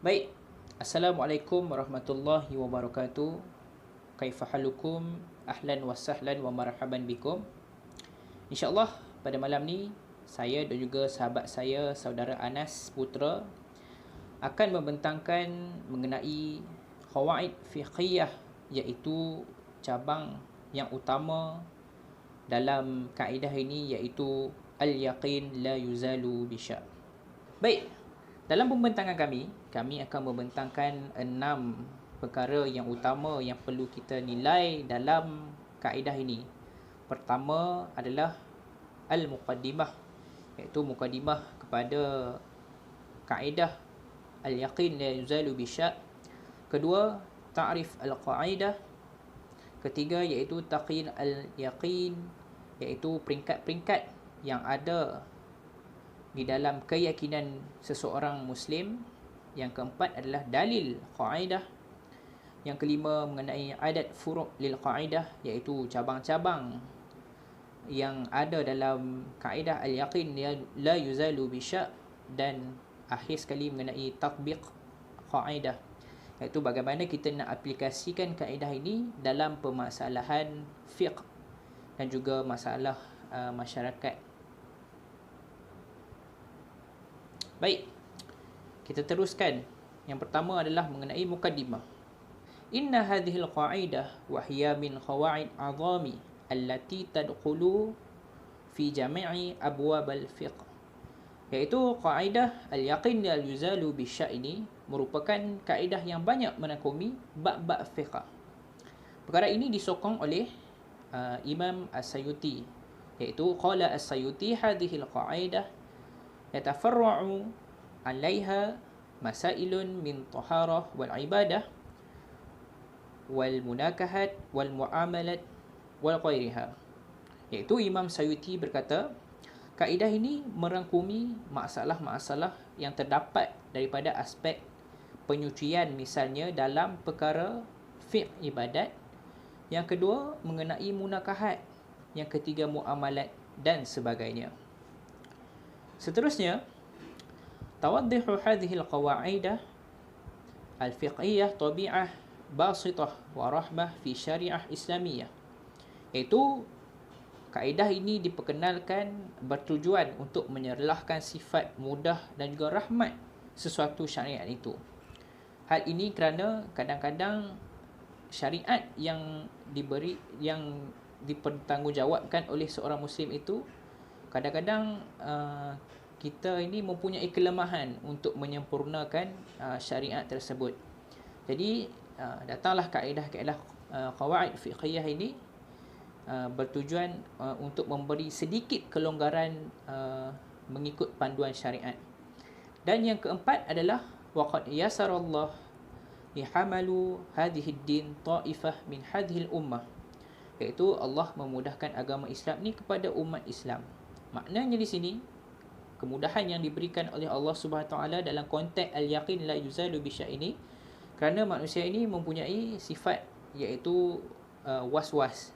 Baik, Assalamualaikum warahmatullahi wabarakatuh. Kaifa halukum? Ahlan wa sahlan wa marhaban bikum. InsyaAllah pada malam ni saya dan juga sahabat saya, saudara Anas Putra, akan membentangkan mengenai qawaid fiqhiyah, iaitu cabang yang utama dalam kaedah ini, iaitu al-yaqin la yuzalu bisyak. Baik, dalam pembentangan kami akan membentangkan 6 perkara yang utama yang perlu kita nilai dalam kaedah ini. Pertama adalah al-muqaddimah, iaitu muqaddimah kepada kaedah al-yaqin la yuzalu bisyak. Kedua, ta'rif al-qaedah. Ketiga iaitu taqyin al-yaqin, iaitu peringkat-peringkat yang ada di dalam keyakinan seseorang Muslim. Yang keempat adalah dalil qaedah. Yang kelima mengenai adat furu' lil qaedah, iaitu cabang-cabang yang ada dalam kaedah al-yaqin la yuzalu bisyak. Dan akhir sekali mengenai tatbiq qaedah, iaitu bagaimana kita nak aplikasikan kaedah ini dalam permasalahan fiqh dan juga masalah masyarakat. Baik, kita teruskan. Yang pertama adalah mengenai muqaddimah. Inna hadhil qa'idah wa hiya min qawaid azami allati tadkhulu fi jami'i abwab al-fiqh. Iaitu kaedah al-yaqin la yuzalu bisyak ini merupakan kaedah yang banyak menakumi bab-bab fiqh. Perkara ini disokong oleh Imam As-Sayuti, iaitu qala As-Sayuti hadhil qa'idah yatafarra'u 'alaiha masailun min taharah wal ibadah wal munakahat wal muamalat wal ghairiha. Iaitu Imam Sayuti berkata, kaedah ini merangkumi masalah-masalah yang terdapat daripada aspek penyucian, misalnya dalam perkara fiqh ibadat. Yang kedua mengenai munakahat, yang ketiga muamalat dan sebagainya. Seterusnya, tawaddihu hadhihi al-qawaidah al-fiqhiyah tabi'ah basitah wa rahmah fi syariah Islamiyah. Iaitu kaedah ini diperkenalkan bertujuan untuk menyerlahkan sifat mudah dan juga rahmat sesuatu syariat itu. Hal ini kerana kadang-kadang syariat yang dipertanggungjawabkan oleh seorang Muslim itu, kadang-kadang kita ini mempunyai kelemahan untuk menyempurnakan syariat tersebut. Jadi datanglah kaedah-kaedah qawaid fiqhiyah ini bertujuan untuk memberi sedikit kelonggaran mengikut panduan syariat. Dan yang keempat adalah waqad yasarallah lihamalu hadhihi ad-din ta'ifah min hadhihi al-ummah, iaitu Allah memudahkan agama Islam ni kepada umat Islam. Maknanya di sini kemudahan yang diberikan oleh Allah Subhanahu Wa Taala dalam konteks al-yaqin la yuzalu bisyak ini, kerana manusia ini mempunyai sifat iaitu was-was,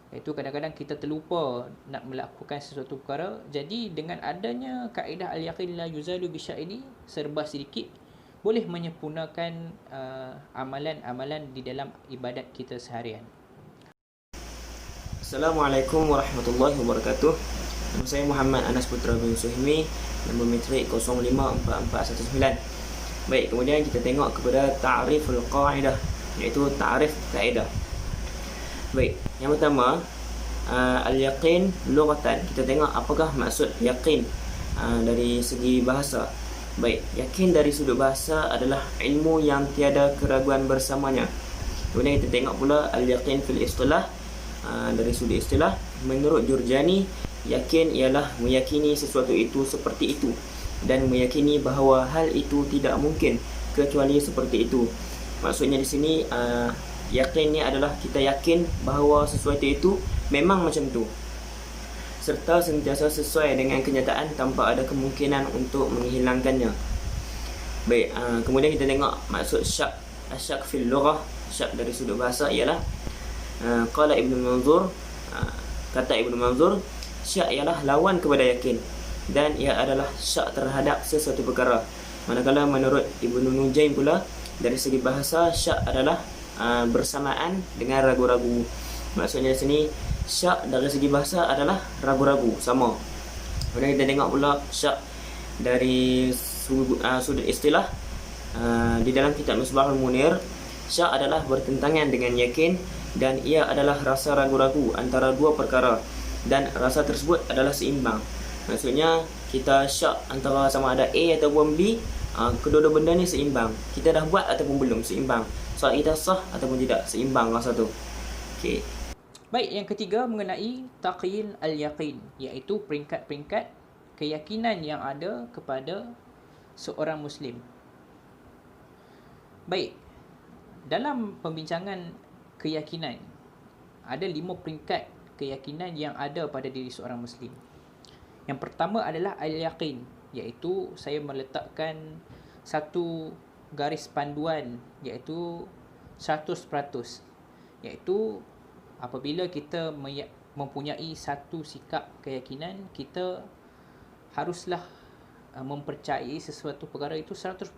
iaitu kadang-kadang kita terlupa nak melakukan sesuatu perkara. Jadi dengan adanya kaedah al-yaqin la yuzalu bisyak ini, serba sedikit boleh menyempurnakan amalan-amalan di dalam ibadat kita seharian. Assalamualaikum warahmatullahi wabarakatuh. Nama saya Muhammad Anas Putra bin Suhaimi, nombor metrik 054419. Baik, kemudian kita tengok kepada ta'riful qa'idah, iaitu ta'rif kaedah. Baik, yang pertama al-yaqin lughatan. Kita tengok apakah maksud yaqin dari segi bahasa. Baik, yakin dari sudut bahasa adalah ilmu yang tiada keraguan bersamanya. Kemudian kita tengok pula al-yaqin fil istilah. Dari sudut istilah, menurut Jurjani, yakin ialah meyakini sesuatu itu seperti itu dan meyakini bahawa hal itu tidak mungkin kecuali seperti itu. Maksudnya di sini yakin ni adalah kita yakin bahawa sesuatu itu memang macam tu, serta sentiasa sesuai dengan kenyataan tanpa ada kemungkinan untuk menghilangkannya. Baik, kemudian kita tengok maksud syak. Syak fil lughah, syak dari sudut bahasa ialah qala Ibnu Manzur, kata Ibnu Manzur, syak ialah lawan kepada yakin dan ia adalah syak terhadap sesuatu perkara. Manakala menurut Ibnu Nujaim pula, dari segi bahasa syak adalah bersamaan dengan ragu-ragu. Maksudnya di sini syak dari segi bahasa adalah ragu-ragu, sama. Kemudian kita tengok pula syak dari sudut istilah. Di dalam kitab Misbahul Munir, syak adalah bertentangan dengan yakin, dan ia adalah rasa ragu-ragu antara dua perkara, dan rasa tersebut adalah seimbang. Maksudnya kita syak antara sama ada A ataupun B, kedua-dua benda ni seimbang. Kita dah buat ataupun belum, seimbang. Soal kita sah ataupun tidak, seimbang rasa tu. Okey. Baik, yang ketiga mengenai taqyil al-yaqin, iaitu peringkat-peringkat keyakinan yang ada kepada seorang Muslim. Baik, dalam pembincangan keyakinan, ada 5 peringkat keyakinan yang ada pada diri seorang Muslim. Yang pertama adalah al-yaqin, iaitu saya meletakkan satu garis panduan, iaitu 100%, iaitu apabila kita mempunyai satu sikap keyakinan, kita haruslah mempercayai sesuatu perkara itu 100%.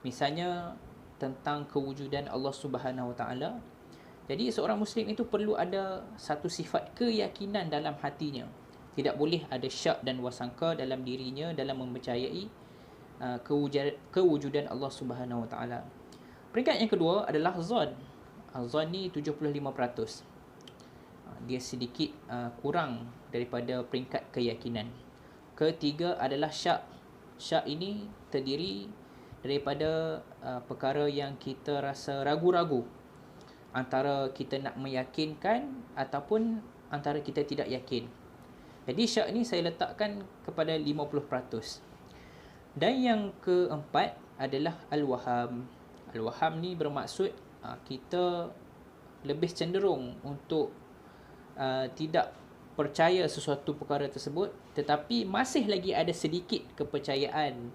Misalnya tentang kewujudan Allah Subhanahu Wa Taala. Jadi seorang Muslim itu perlu ada satu sifat keyakinan dalam hatinya. Tidak boleh ada syak dan wasangka dalam dirinya dalam mempercayai kewujudan Allah Subhanahu Wa Taala. Peringkat yang kedua adalah zon. Zon ni 75%. Dia sedikit kurang daripada peringkat keyakinan. Ketiga adalah syak. Syak ini terdiri daripada perkara yang kita rasa ragu-ragu, antara kita nak meyakinkan ataupun antara kita tidak yakin. Jadi syak ni saya letakkan kepada 50%. Dan yang keempat adalah al-waham. Al-waham ni bermaksud kita lebih cenderung untuk tidak percaya sesuatu perkara tersebut, tetapi masih lagi ada sedikit kepercayaan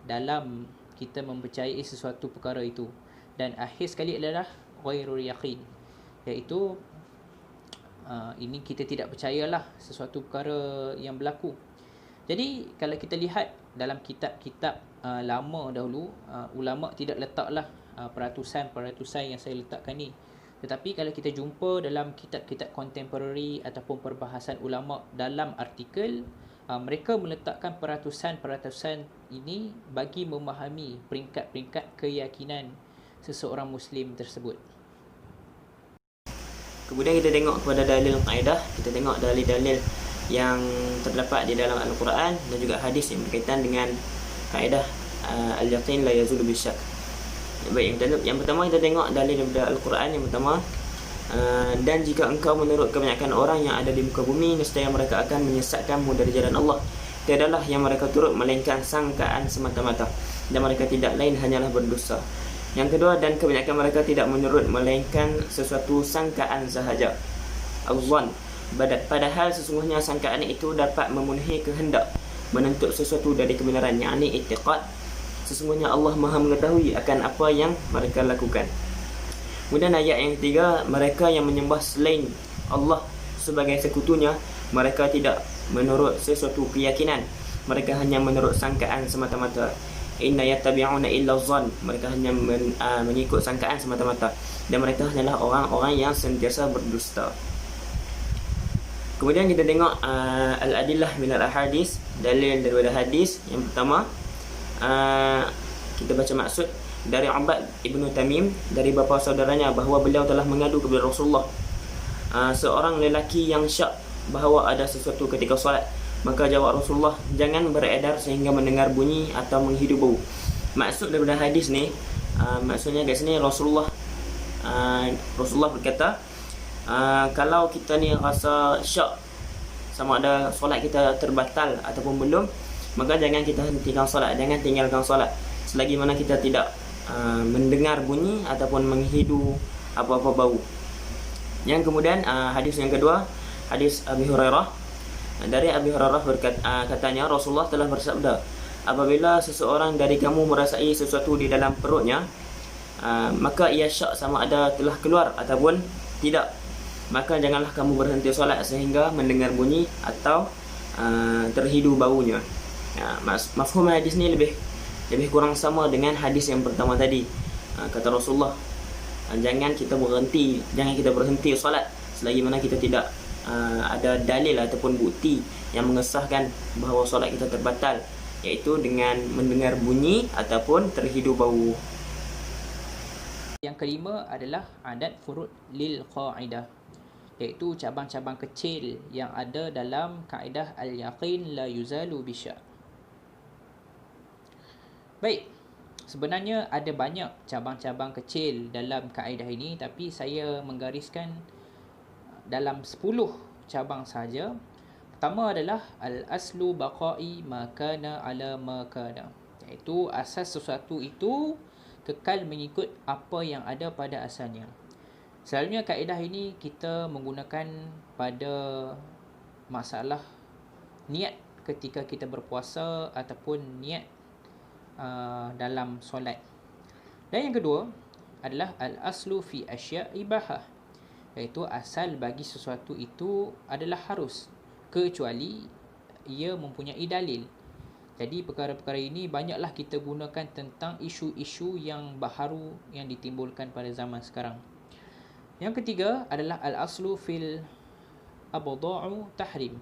dalam kita mempercayai sesuatu perkara itu. Dan akhir sekali adalah ghairul yaqin, iaitu ini kita tidak percayalah sesuatu perkara yang berlaku. Jadi kalau kita lihat dalam kitab-kitab lama dahulu, ulama tidak letaklah peratusan-peratusan yang saya letakkan ni. Tetapi kalau kita jumpa dalam kitab-kitab kontemporari ataupun perbahasan ulama dalam artikel, mereka meletakkan peratusan-peratusan ini bagi memahami peringkat-peringkat keyakinan seseorang Muslim tersebut. Kemudian kita tengok kepada dalil kaedah, kita tengok dalil-dalil yang terdapat di dalam Al-Quran dan juga hadis yang berkaitan dengan kaedah al-yaqin la yazulu bisyak. Baik, yang pertama kita tengok dalil daripada Al-Quran yang pertama. Dan jika engkau menurut kebanyakan orang yang ada di muka bumi, nescaya mereka akan menyesatkanmu dari jalan Allah. Tiadalah yang mereka turut melainkan sangkaan semata-mata, dan mereka tidak lain hanyalah berdosa. Yang kedua, dan kebanyakan mereka tidak menurut melainkan sesuatu sangkaan sahaja, al-zan. Padahal sesungguhnya sangkaan itu dapat memenuhi kehendak menuntut sesuatu dari kebenaran, yakni i'tiqad. Sesungguhnya Allah Maha mengetahui akan apa yang mereka lakukan. Kemudian ayat yang ketiga, mereka yang menyembah selain Allah sebagai sekutunya, mereka tidak menurut sesuatu keyakinan, mereka hanya menurut sangkaan semata-mata. Inna yattabi'una illa zan, mereka hanya mengikut sangkaan semata-mata, dan mereka hanyalah orang-orang yang sentiasa berdusta. Kemudian kita tengok al-adillah min al-ahadis, dalil daripada hadis. Yang pertama, kita baca maksud dari Ubad ibnu Tamim dari bapa saudaranya bahawa beliau telah mengadu kepada Rasulullah seorang lelaki yang syak bahawa ada sesuatu ketika solat. Maka jawab Rasulullah, jangan beredar sehingga mendengar bunyi atau menghidu bau. Maksud daripada hadis ni, maksudnya kat sini Rasulullah berkata, kalau kita ni rasa syak sama ada solat kita terbatal ataupun belum, maka jangan kita hentikan solat, jangan tinggalkan solat selagi mana kita tidak mendengar bunyi ataupun menghidu apa-apa bau. Yang kemudian hadis yang kedua, hadis Abi Hurairah. Dari Abi Hurairah katanya Rasulullah telah bersabda, apabila seseorang dari kamu merasai sesuatu di dalam perutnya, maka ia syak sama ada telah keluar ataupun tidak, maka janganlah kamu berhenti solat sehingga mendengar bunyi atau terhidu baunya. Mafhum hadis ni lebih lebih kurang sama dengan hadis yang pertama tadi. Kata Rasulullah, jangan kita berhenti solat selagi mana kita tidak ada dalil ataupun bukti yang mengesahkan bahawa solat kita terbatal, iaitu dengan mendengar bunyi ataupun terhidu bau. Yang kelima adalah adat furud lil qaidah, iaitu cabang-cabang kecil yang ada dalam kaedah al-yaqin la yuzalu bisya'. Baik, sebenarnya ada banyak cabang-cabang kecil dalam kaedah ini, tapi saya menggariskan dalam 10 cabang saja. Pertama adalah al-aslu baqa'i ma kana ala ma kana, iaitu asas sesuatu itu kekal mengikut apa yang ada pada asalnya. Selalunya kaedah ini kita menggunakan pada masalah niat ketika kita berpuasa ataupun niat dalam solat. Dan yang kedua adalah al-aslu fi asya' ibahah, iaitu asal bagi sesuatu itu adalah harus kecuali ia mempunyai dalil. Jadi perkara-perkara ini banyaklah kita gunakan tentang isu-isu yang baharu yang ditimbulkan pada zaman sekarang. Yang ketiga adalah al-aslu fil abda'u tahrim,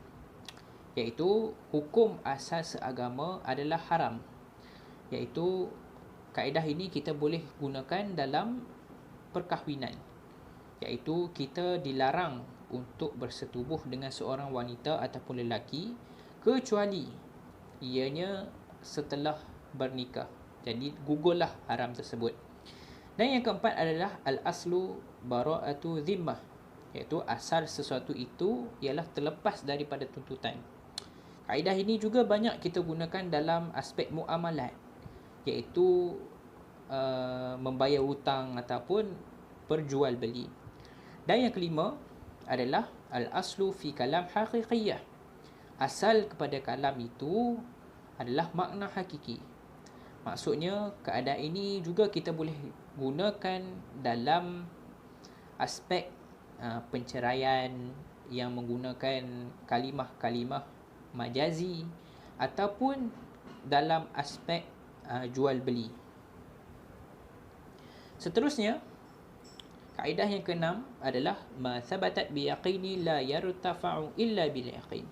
iaitu hukum asas seagama adalah haram. Iaitu kaedah ini kita boleh gunakan dalam perkahwinan, iaitu kita dilarang untuk bersetubuh dengan seorang wanita ataupun lelaki kecuali ianya setelah bernikah. Jadi gugurlah haram tersebut. Dan yang keempat adalah al-aslu bara'atu zimmah, iaitu asal sesuatu itu ialah terlepas daripada tuntutan. Kaedah ini juga banyak kita gunakan dalam aspek muamalat, iaitu membayar hutang ataupun berjual beli. Dan yang kelima adalah al-aslu fi kalam haqiqiyah, asal kepada kalam itu adalah makna hakiki. Maksudnya keadaan ini juga kita boleh gunakan dalam aspek penceraian yang menggunakan kalimah-kalimah majazi ataupun dalam aspek jual beli. Seterusnya, kaedah yang keenam adalah ma thabatat bi yaqini la yartafa'u illa bil yaqin,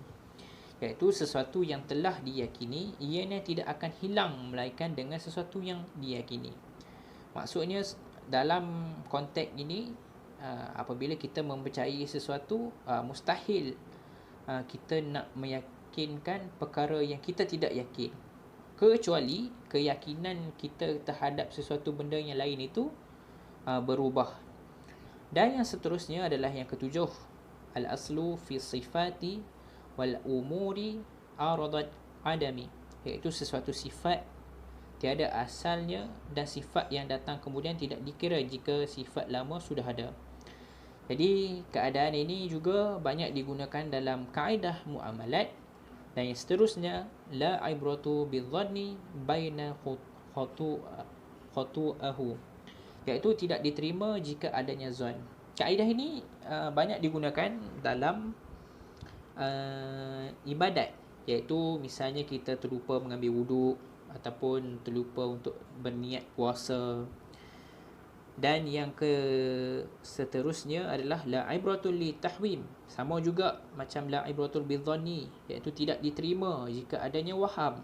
iaitu sesuatu yang telah diyakini ianya tidak akan hilang melainkan dengan sesuatu yang diyakini. Maksudnya dalam konteks ini, apabila kita mempercayai sesuatu, mustahil kita nak meyakinkan perkara yang kita tidak yakin, kecuali keyakinan kita terhadap sesuatu benda yang lain itu berubah. Dan yang seterusnya adalah yang ketujuh, al-aslu fi sifati wal umuri aradat adami, iaitu sesuatu sifat tiada asalnya dan sifat yang datang kemudian tidak dikira jika sifat lama sudah ada. Jadi keadaan ini juga banyak digunakan dalam kaedah muamalat. Dan yang seterusnya, la ibratu bidzanni baina khutu'ahu, iaitu tidak diterima jika adanya zon. Kaedah ini banyak digunakan dalam ibadat, iaitu misalnya kita terlupa mengambil wuduk ataupun terlupa untuk berniat puasa. Dan yang seterusnya adalah la ibratul li tahwim, sama juga macam la ibratul bidzanni, iaitu tidak diterima jika adanya waham,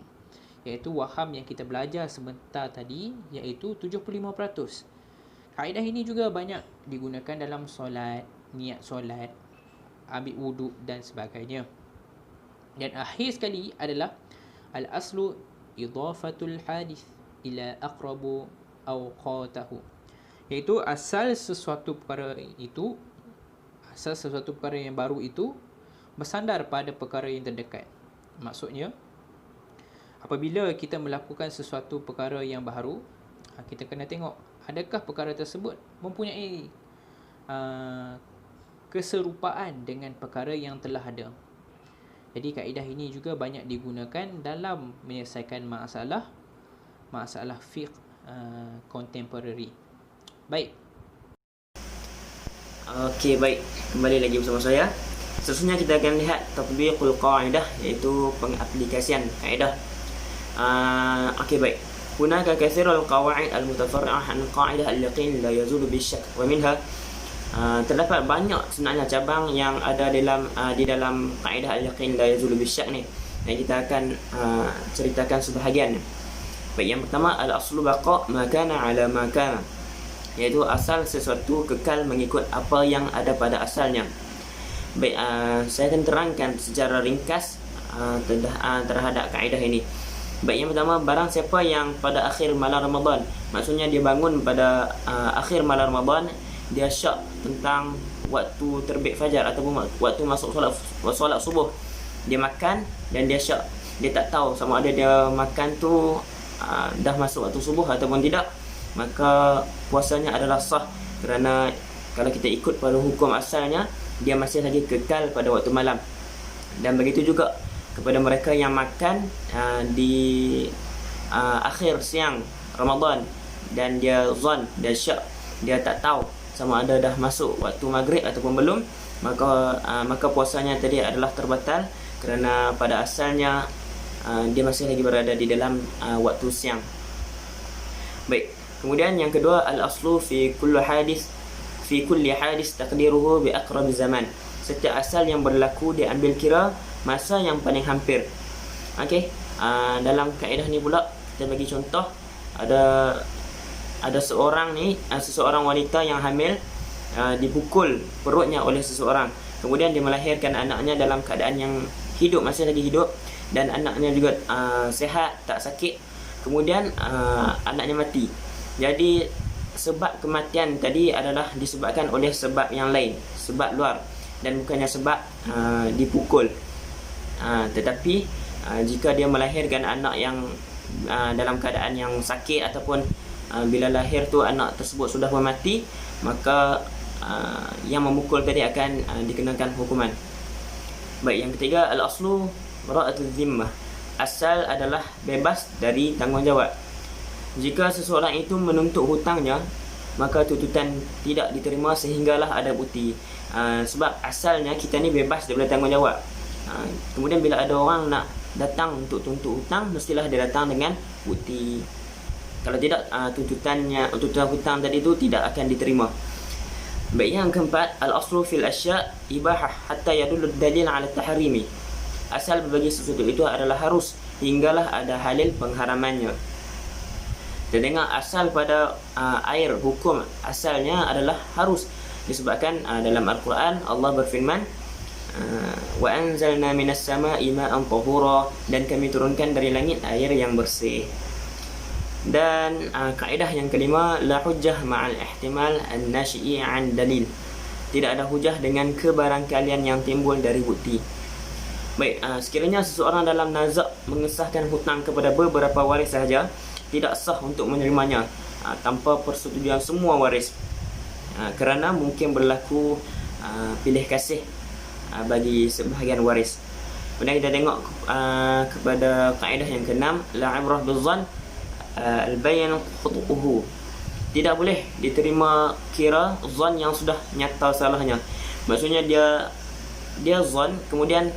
iaitu waham yang kita belajar sebentar tadi, iaitu 75%. Kaedah ini juga banyak digunakan dalam solat, niat solat, ambil wuduk dan sebagainya. Dan akhir sekali adalah al-aslu idafatul hadith ila aqrabu awqatahu, iaitu asal sesuatu perkara yang baru itu bersandar pada perkara yang terdekat. Maksudnya, apabila kita melakukan sesuatu perkara yang baru, kita kena tengok adakah perkara tersebut mempunyai keserupaan dengan perkara yang telah ada. Jadi kaedah ini juga banyak digunakan dalam menyelesaikan masalah fiqh contemporary. Baik. Okey, baik. Kembali lagi bersama saya. Seterusnya kita akan lihat tatbiqul qaidah, iaitu pengaplikasian kaedah. Okey, baik. Hunaka kathirul qawaid al-mutafarri'ah an qa'idah al-yaqin la yazulu bisyak. Wa minha, terdapat banyak sebenarnya cabang yang ada dalam di dalam kaedah al-yaqin la yazulu bisyak ni, yang kita akan ceritakan sebahagian. Baik, yang pertama, al-aslu baqa' ma kana ala ma kana, iaitu asal sesuatu kekal mengikut apa yang ada pada asalnya. Baik, saya akan terangkan secara ringkas terhadap kaedah ini. Baik, yang pertama, barang siapa yang pada akhir malam Ramadan, maksudnya dia bangun pada akhir malam Ramadan, dia syak tentang waktu terbit fajar ataupun waktu masuk solat subuh, dia makan dan dia syak, dia tak tahu sama ada dia makan tu dah masuk waktu subuh ataupun tidak, maka puasanya adalah sah, kerana kalau kita ikut pada hukum asalnya, dia masih lagi kekal pada waktu malam. Dan begitu juga kepada mereka yang makan di akhir siang Ramadan dan dia zon, dia syak, dia tak tahu sama ada dah masuk waktu maghrib ataupun belum, maka puasanya tadi adalah terbatal, kerana pada asalnya dia masih lagi berada di dalam waktu siang. Baik, kemudian yang kedua, al-aslu fi kulli hadis taqdiruhu bi aqrab zaman. Setiap asal yang berlaku diambil kira masa yang paling hampir. Okey, dalam kaedah ni pula kita bagi contoh, ada seseorang wanita yang hamil, dipukul perutnya oleh seseorang, kemudian dia melahirkan anaknya dalam keadaan yang hidup, masih lagi hidup, dan anaknya juga sihat, tak sakit. Kemudian anaknya mati. Jadi sebab kematian tadi adalah disebabkan oleh sebab yang lain, sebab luar, dan bukannya sebab dipukul. Tetapi jika dia melahirkan anak yang dalam keadaan yang sakit, ataupun bila lahir tu anak tersebut sudah mati, maka yang memukul tadi akan dikenakan hukuman. Baik, yang ketiga, al-aslu bara'atul zimmah. Asal adalah bebas dari tanggungjawab. Jika seseorang itu menuntut hutangnya, maka tuntutan tidak diterima sehinggalah ada bukti. Sebab asalnya kita ni bebas daripada tanggungjawab. Kemudian bila ada orang nak datang untuk tuntut hutang, mestilah dia datang dengan bukti. Kalau tidak, tuntutan hutang tadi itu tidak akan diterima. Baik, yang keempat, al-aslu fil asya' ibahah hatta yadullu dalil ala tahrimi. Asal bagi sesuatu itu adalah harus hinggalah ada halil pengharamannya. Kita dengar asal pada air, hukum asalnya adalah harus, disebabkan dalam Al-Quran Allah berfirman, wa anzalna minas sama'i ma'an tahura, dan kami turunkan dari langit air yang bersih. Dan kaedah yang kelima, la hujjah ma'al ihtimal an-nashi'i an dalil. Tidak ada hujah dengan kebarangkalian yang timbul dari bukti. Baik, sekiranya seseorang dalam nazak mengesahkan hutang kepada beberapa waris sahaja, tidak sah untuk menerimanya tanpa persetujuan semua waris, kerana mungkin berlaku pilih kasih bagi sebahagian waris. Kemudian kita tengok kepada kaedah yang keenam, la ibrah bizzan al-bayan khutu'uhu. Tidak boleh diterima kira zan yang sudah nyata salahnya. Maksudnya dia zan, kemudian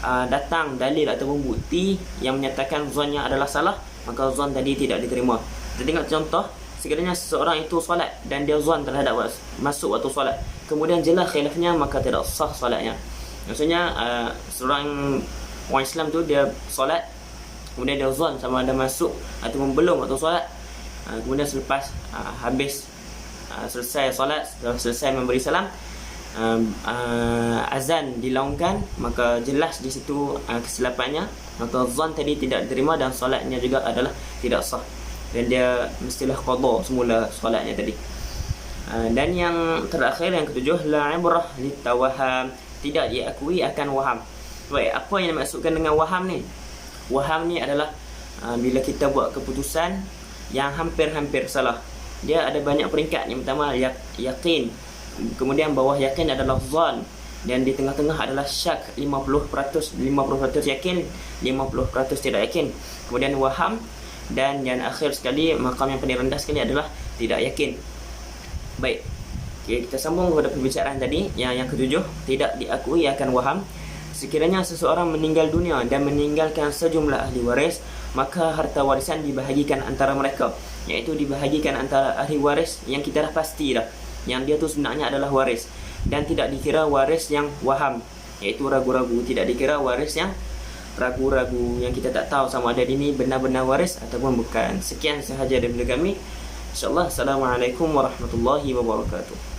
datang dalil ataupun bukti yang menyatakan zannya adalah salah, maka zan tadi tidak diterima. Kita tengok contoh, sekiranya seseorang itu solat dan dia zan terhadap masuk waktu solat, kemudian jelas khilafnya, maka tidak sah solatnya. Maksudnya seorang orang Islam tu dia solat, kemudian dia zan sama ada masuk ataupun belum waktu solat, kemudian selepas habis selesai solat, selesai memberi salam, azan dilaungkan, maka jelas di situ kesilapannya, maka zan tadi tidak diterima dan solatnya juga adalah tidak sah, dan dia mestilah qada semula solatnya tadi. Dan yang terakhir, yang ketujuh, la ibrah litawaham. Tidak diakui akan waham. Baik, apa yang dimaksudkan dengan waham ni? Waham ni adalah bila kita buat keputusan yang hampir-hampir salah. Dia ada banyak peringkat. Yang pertama yakin, kemudian bawah yakin adalah zan, dan di tengah-tengah adalah syak, 50% yakin, 50% tidak yakin. Kemudian waham, dan yang akhir sekali, makam yang paling rendah sekali adalah tidak yakin. Baik, okay, kita sambung kepada pembicaraan tadi. Yang ketujuh, tidak diakui akan waham. Sekiranya seseorang meninggal dunia dan meninggalkan sejumlah ahli waris, maka harta warisan dibahagikan antara mereka, iaitu dibahagikan antara ahli waris yang kita dah pasti dah yang dia tu sebenarnya adalah waris, dan tidak dikira waris yang waham, iaitu ragu-ragu. Tidak dikira waris yang ragu-ragu, yang kita tak tahu sama ada ini benar-benar waris ataupun bukan. Sekian sahaja daripada kami. InsyaAllah. Assalamualaikum warahmatullahi wabarakatuh.